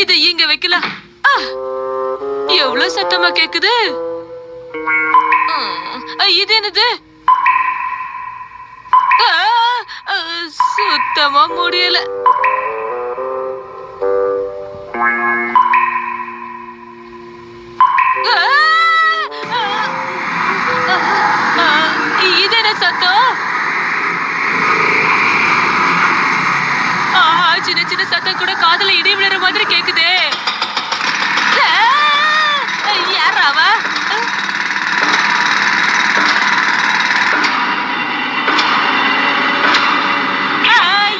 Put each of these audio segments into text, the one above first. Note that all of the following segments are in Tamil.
இது இங்க வைக்கலாம். எவ்வளவு சத்தமா கேக்குது. இது என்னது? சுத்தமா முடியல. இது என்ன சத்தம்? சின்ன சின்ன சத்தம் கூட காதுல இடி விழுற மாதிரி கேக்குதே. யாராவ?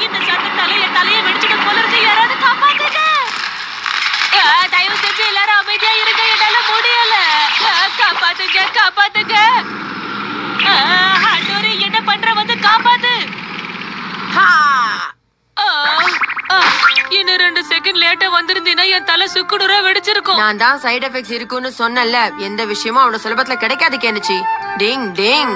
இந்த சத்தம் தலையை வெடிச்சிடும் போல இருக்கு. யாராவது காப்பாத்துங்க. தயவு செஞ்சு எல்லாரும் அமைதியா இருங்க, என்னால முடியல. காப்பாத்துங்க, காப்பாத்துங்க. ஹட்டோரி, என்ன பண்ற? வந்து காப்பாத்து. இன்னும் 2 செகண்ட் லேட்டா வந்திருந்தீங்கன்னா என் தலை சுக்குநூறா வெடிச்சிருக்கும். நான் தான் சைடு எஃபெக்ட்ஸ் இருக்குன்னு சொன்னேன்ல. எந்த விஷயமும் அவ்வளவு சுலபத்துல கிடைக்காது கேனுச்சி. டிங் டிங்.